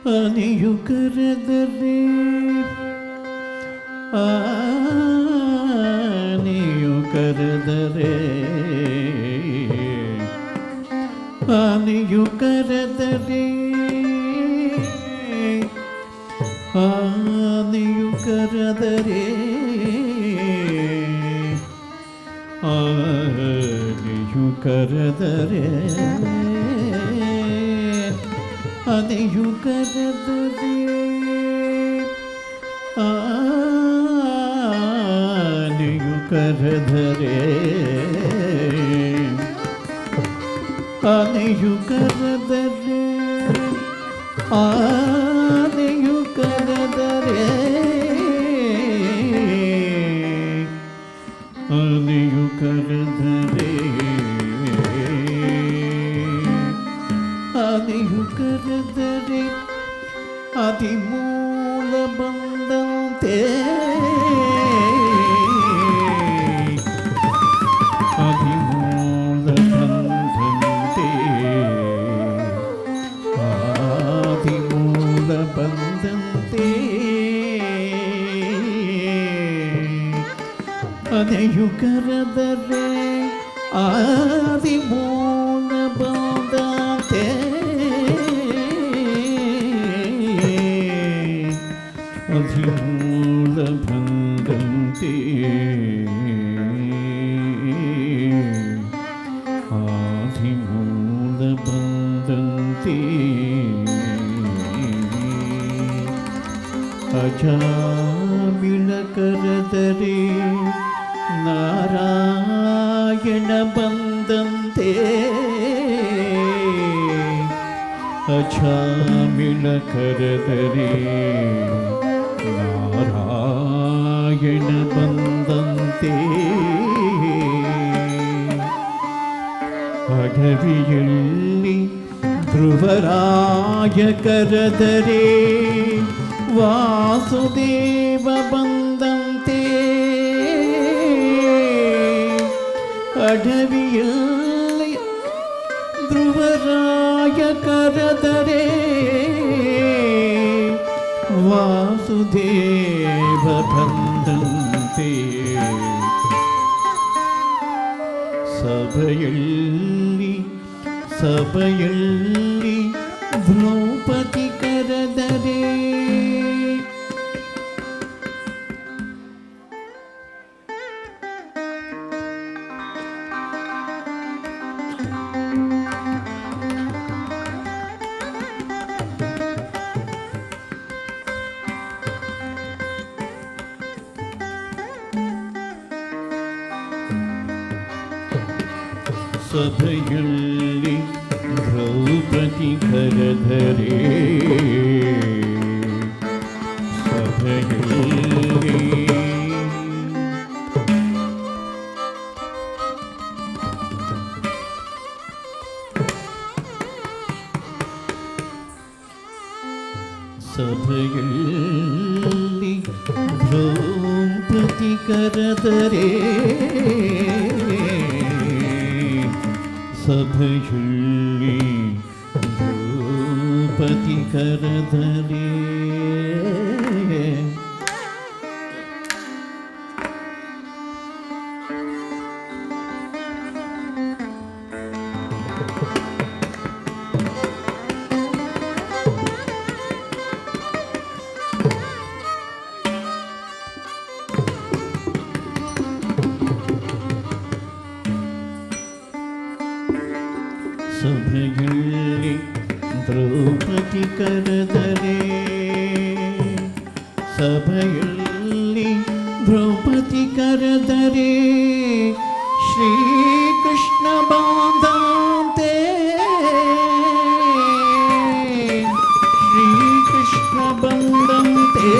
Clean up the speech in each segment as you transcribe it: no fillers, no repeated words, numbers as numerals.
ಆನೆಯು ಕರೆದರೆ ಆನೆಯು ಕರೆದರೆ ಆನೆಯು ಕರೆದರೆ ಆನೆಯು ಕರೆದರೆ ಆನೆಯು ಕರೆದರೆ ಆನೆಯು ಕರೆದರೆ ಆನೆಯು ಕರೆದರೆ ಆನೆಯು ಕರೆದರೆ ಆನೆಯು ಕರೆದರೆ ಆನೆಯು ಕರೆದರೆ ಆನೆಯು ಕರೆದರೆ ಅತಿಮೂಲ ಬಂದಂತೆ ಅತಿಮೂಲ ಬಂದಂತೆ ಆದಿಮೂಲ ಬಂದಂತೆ ಆನೆಯು ಕರೆದರೆ ಆದಿಮೂಲ ಬಂದಂತೆ ಅಧಿಮೂಲ ಬಂದಂತೆ ಆದಿಮೂಲ ಬಂದಂತೆ ಅಜಾಮಿಳ ಕರೆದರೆ ನಾರಾಯಣ ಬಂದಂತೆ ಅಜಾಮಿಳ ಕರೆದರೆ ನಾರಾಯಣ ಬಂದಂತೆ ಅಡವಿಯಲ್ಲಿ ಧ್ರುವರಾಯ ಕರೆದರೆ ವಾಸುದೇವ ಬಂದಂತೆ ಅಡವಿಯಲ್ಲಿ ಧ್ರುವರಾಯ ಕರೆದರೆ ವಾಸುದೇವ ಬಂದಂತೆ ಸಭೆಯಲ್ಲಿ ಸಭೆಯಲ್ಲಿ ದ್ರೌಪದಿ ಕರೆದರೆ ಸಭೆಯಲ್ಲಿ ದ್ರೌಪದಿ ಕರೆದರೆ ಸಭೆಯಲ್ಲಿ ಸಭೆಯಲ್ಲಿ ದ್ರೌಪದಿ ಕರೆದರೆ ಸಭೆಯಲ್ಲಿ ದ್ರೌಪದಿ ಕರೆದರೆ ಸಭೆಯಲ್ಲಿ ದ್ರೌಪದಿ ಕರೆದರೆ ಸಭೆಯಲ್ಲಿ ದ್ರೌಪದಿ ಕರೆದರೆ ಶ್ರೀಕೃಷ್ಣ ಬಾಂಧಂತೆ ಶ್ರೀಕೃಷ್ಣ ಬಂದಂತೆ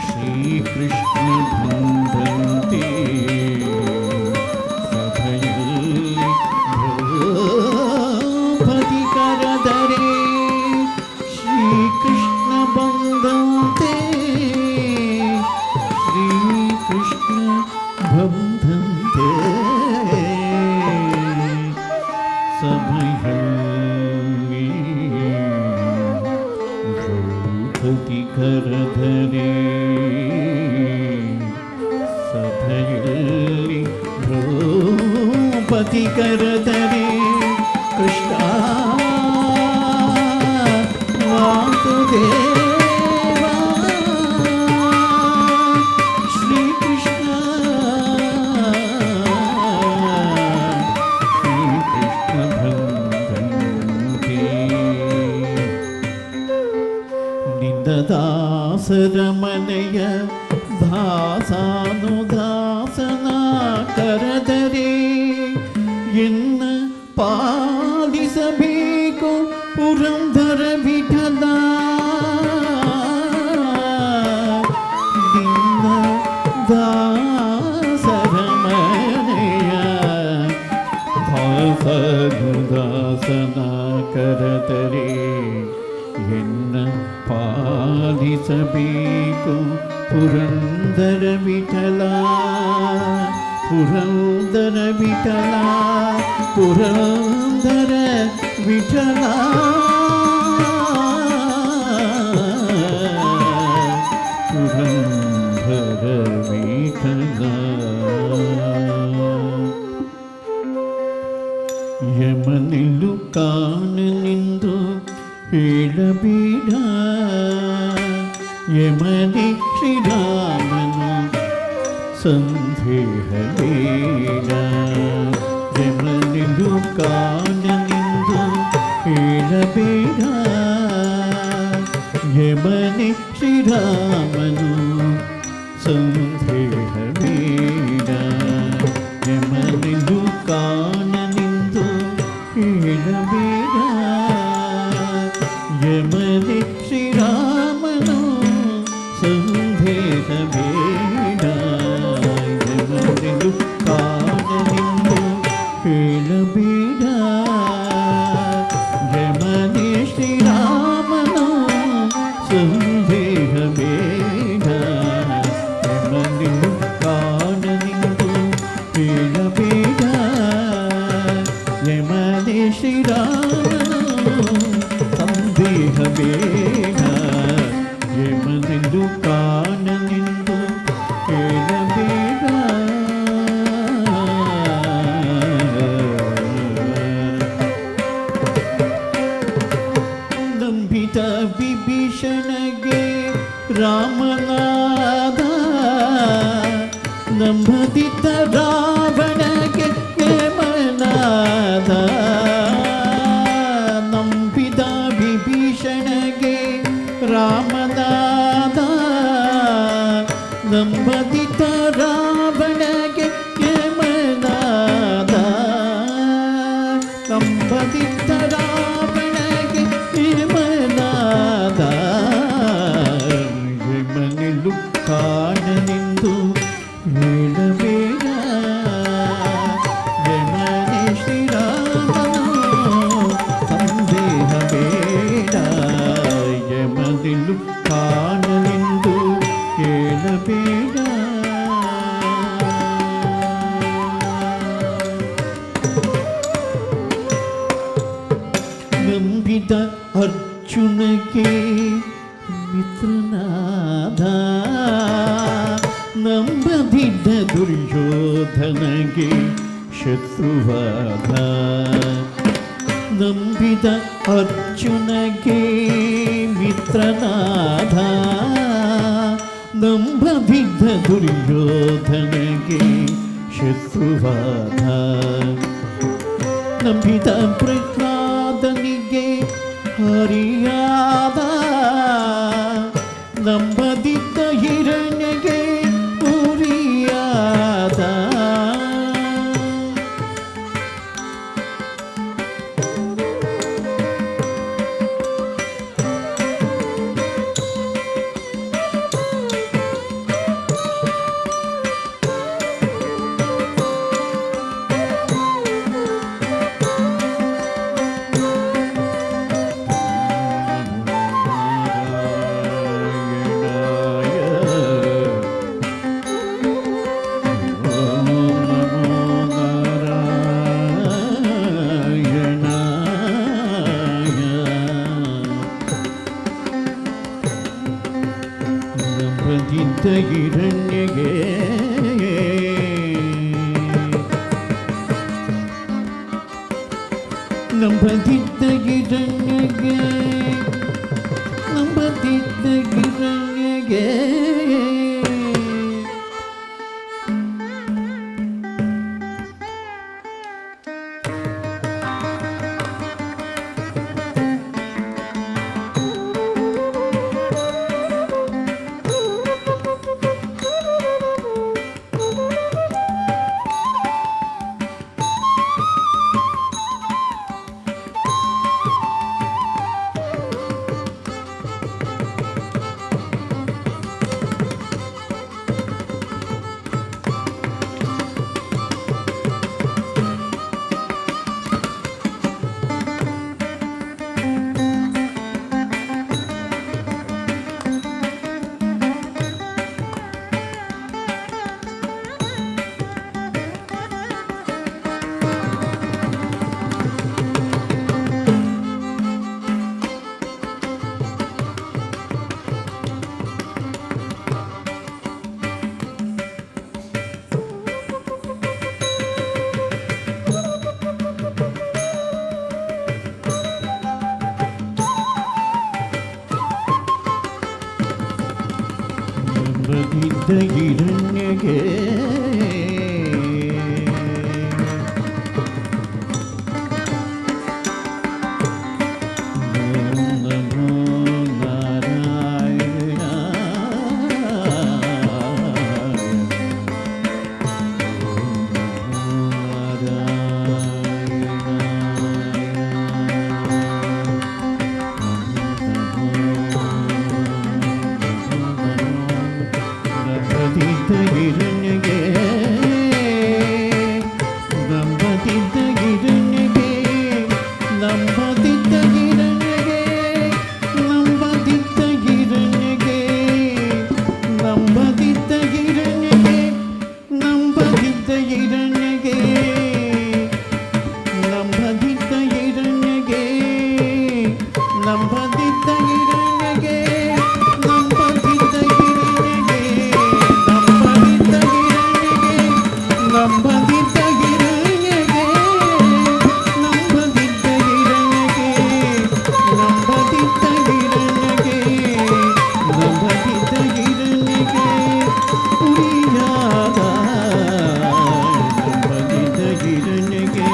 ಶ್ರೀಕೃಷ್ಣ ಬಂದಂತೆ ಸಭೆಯಲ್ಲಿ ದ್ರೌಪದಿ ಕರೆದರೆ ಶ್ರೀಕೃಷ್ಣ ಬಂದಂತೆ ಶ್ರೀಕೃಷ್ಣ ಬಂದಂತೆ ಸಭೆಯಲ್ಲಿ ದ್ರೌಪದಿ ಕರೆದರೆ ಸಭೆಯಲ್ಲಿ ದ್ರೌಪದಿ ಕರೆದರೆ ಕೃಷ್ಣ ವಾಸುದೇವ ಶ್ರೀಕೃಷ್ಣ ಶ್ರೀಕೃಷ್ಣ ಬಂದಂತೆ ನಿಂದ ದಾಸರ ಮನೆಯ ದಾಸಾನುದಾಸನ ಕರೆದರೆ ಎನ್ನ ಪಾಲಿಸಬೇಕು ಪುರಂದರ ವಿಠಲ ನಿನ್ನ ದಾಸರ ಮನೆಯ ದಾಸನುದಾಸನ ಕರೆದರೆ ಎನ್ನ ಪಾಲಿಸಬೇಕು ಪುರಂದರ ವಿಠಲ ಪುರಂದರ ವಿಠಲ ಪುರಂದರ ವಿಠಲ ಪುರಂದರ ವಿಠಲ ಯಮನಿಲು ಕಾಣನೆಂದು ಹೇಳಬೇಡ ಯಮನಿ ಶ್ರೀರಾಮನು ಸಂದೇಹಬೇಡ ಯಮನಿಲು ಕಾಣನೆಂದು ಹೇಳಬೇಡ ಯಮನಿ ಶ್ರೀರಾಮನು ಸಂದೇಹಬೇಡ ಯಮನಿಲು ಕಾಣನೆಂದು ಹೇಳಬೇಡ ಯಮನಿ ಶ್ರೀರಾಮನು ಸಂದೇಹಬೇಡ ಯಮನಿಲು ಕಾಣನೆಂದು ಹೇಳಬೇಡ ಯಮನಿ ಶ್ರೀರಾಮನು ಸಂದೇಹಬೇಡ ಯಮನಿಲು ಕಾಣನೆಂದು ಹೇಳಬೇಡ ಯಮನಿ ಶ್ರೀರಾಮನು ಸಂದೇಹಬೇಡ ಯಮನಿಲು ಕಾಣನೆಂದು ಹೇಳಬೇಡ ನಂಬಿದ ವಿಭೀಷಣಗೆ ರಾಮನಾದ ನಂಬದಿದ್ದ ರಾವಣಗೆ ಯಮನಾದ ನಂಬಿದ ವಿಭೀಷಣಗೆ ರಾಮನಾದ ನಂಬದಿದ್ದ ರಾವಣಗೆ ಯಮನಾದ ನಂಬದಿದ್ದ ರಾವಣಗೆ ಯಮನಾದ ಯಮನಿಲು ಕಾಣನೆಂದು ಹೇಳಬೇಡ ಯಮನಿ ಶ್ರೀರಾಮನು ಸಂದೇಹಬೇಡ ಯಮನಿಲು ಕಾಣನೆಂದು ಹೇಳಬೇಡ ನಂಬಿದ ಅರ್ಜುನಗೆ ಮಿತ್ರನಾದ ನಂಬದಿದ್ದ ದುರ್ಯೋಧನಗೆ ಶತ್ರುವಾದ ನಂಬಿದ ಅರ್ಜುನಗೆ ಮಿತ್ರನಾದ ನಂಬದಿದ್ದ ದುರ್ಯೋಧನಗೆ ಶತ್ರುವಾದ ನಂಬಿದ ಪ್ರಹ್ಲಾದನಿಗೆ ಹರಿಯಾದ ನಂಬದಿದ್ದ ಹಿರಣ್ಯಗೆ ಉರಿಯಾದ ಹಿರಣ್ಯಗೆ ನಂಬದಿದ್ದ ಹಿರಣ್ಯಗೆ ನಂಬದಿದ್ದ ಹಿರಣ್ಯಗೆ ನಂಬದಿದ್ದ ಹಿರಣ್ಯಗೆ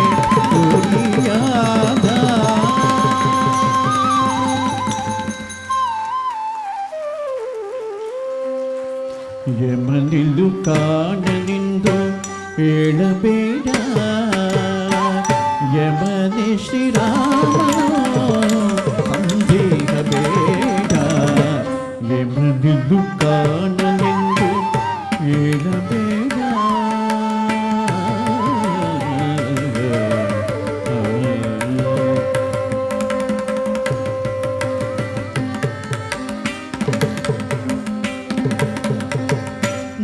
ಯಮನಿಲ್ಲು ಕಾಣನೆಂದು ಹೇಳಬೇಡ ಯಮನೆ ಶ್ರೀರಾಮ ಸಂದೇಹ ಬೇಡ ಯಮನಿಲ್ಲು ಕಾಣನೆಂದು ಹೇಳಬೇಡ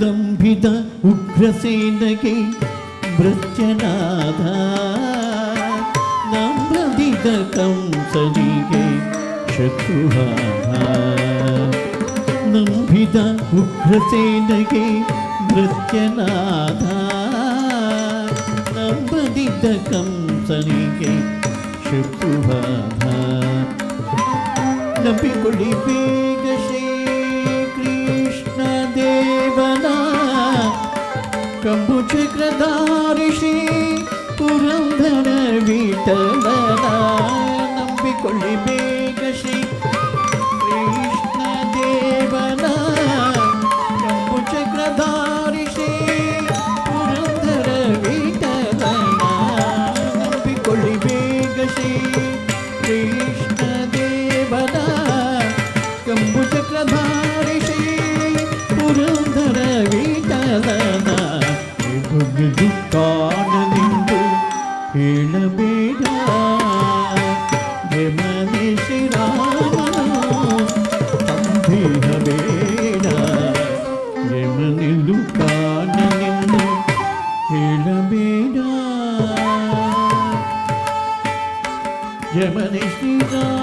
ನಂಬಿದ ಉಗ್ರಸೇನಗೆ ಮೃತ್ಯನಾದ ನಂಬದಿದ ಕಂಸನಿಗೆ ಶತ್ರುವಾದ ನಂಬಿದ ಉಗ್ರಸೇನಗೆ ಮೃತ್ಯನಾದ ನಂಬದಿದ್ದ ಕಂಸನಿಗೆ ಶತ್ರುವಾದ ನಂಬಿಕೊಳ್ಳಿ ಬೇಗ ಶ್ರೀ ಕೃಷ್ಣ ದೇವನ ಕಂಬು ಚಕ್ರಧಾರಿ ಶ್ರೀ ಪುರಂದರ ವಿಠಲನ ನಂಬಿಕೊಳ್ಳಿ ಬೇಗ ಶ್ರೀ ಕೃಷ್ಣ ದೇವನ ಕಂಬು ಚಕ್ರಧಾರಿ ಶ್ರೀ ಪುರಂದರ ವಿಠಲನ ನಂಬಿಕೊಳ್ಳಿ ಬೇಗ ಶ್ರೀ ಕೃಷ್ಣ ದೇವನ ಕಂಬು ಚಕ್ರಧಾರಿ ಶ್ರೀ ಪುರಂದರ ವಿಠಲನ ಎದುರು ಕಾಣಲೆಂದು ಹೇಳಬೇಡ ಯಮನೆ ಶ್ರೀರಾಮನು ಸಂದೇಹಬೇಡ ಯಮನೆಂದು ಕಾಣಲೆಂದು ಹೇಳಬೇಡ ಯಮನೆ ಶ್ರೀರಾಮ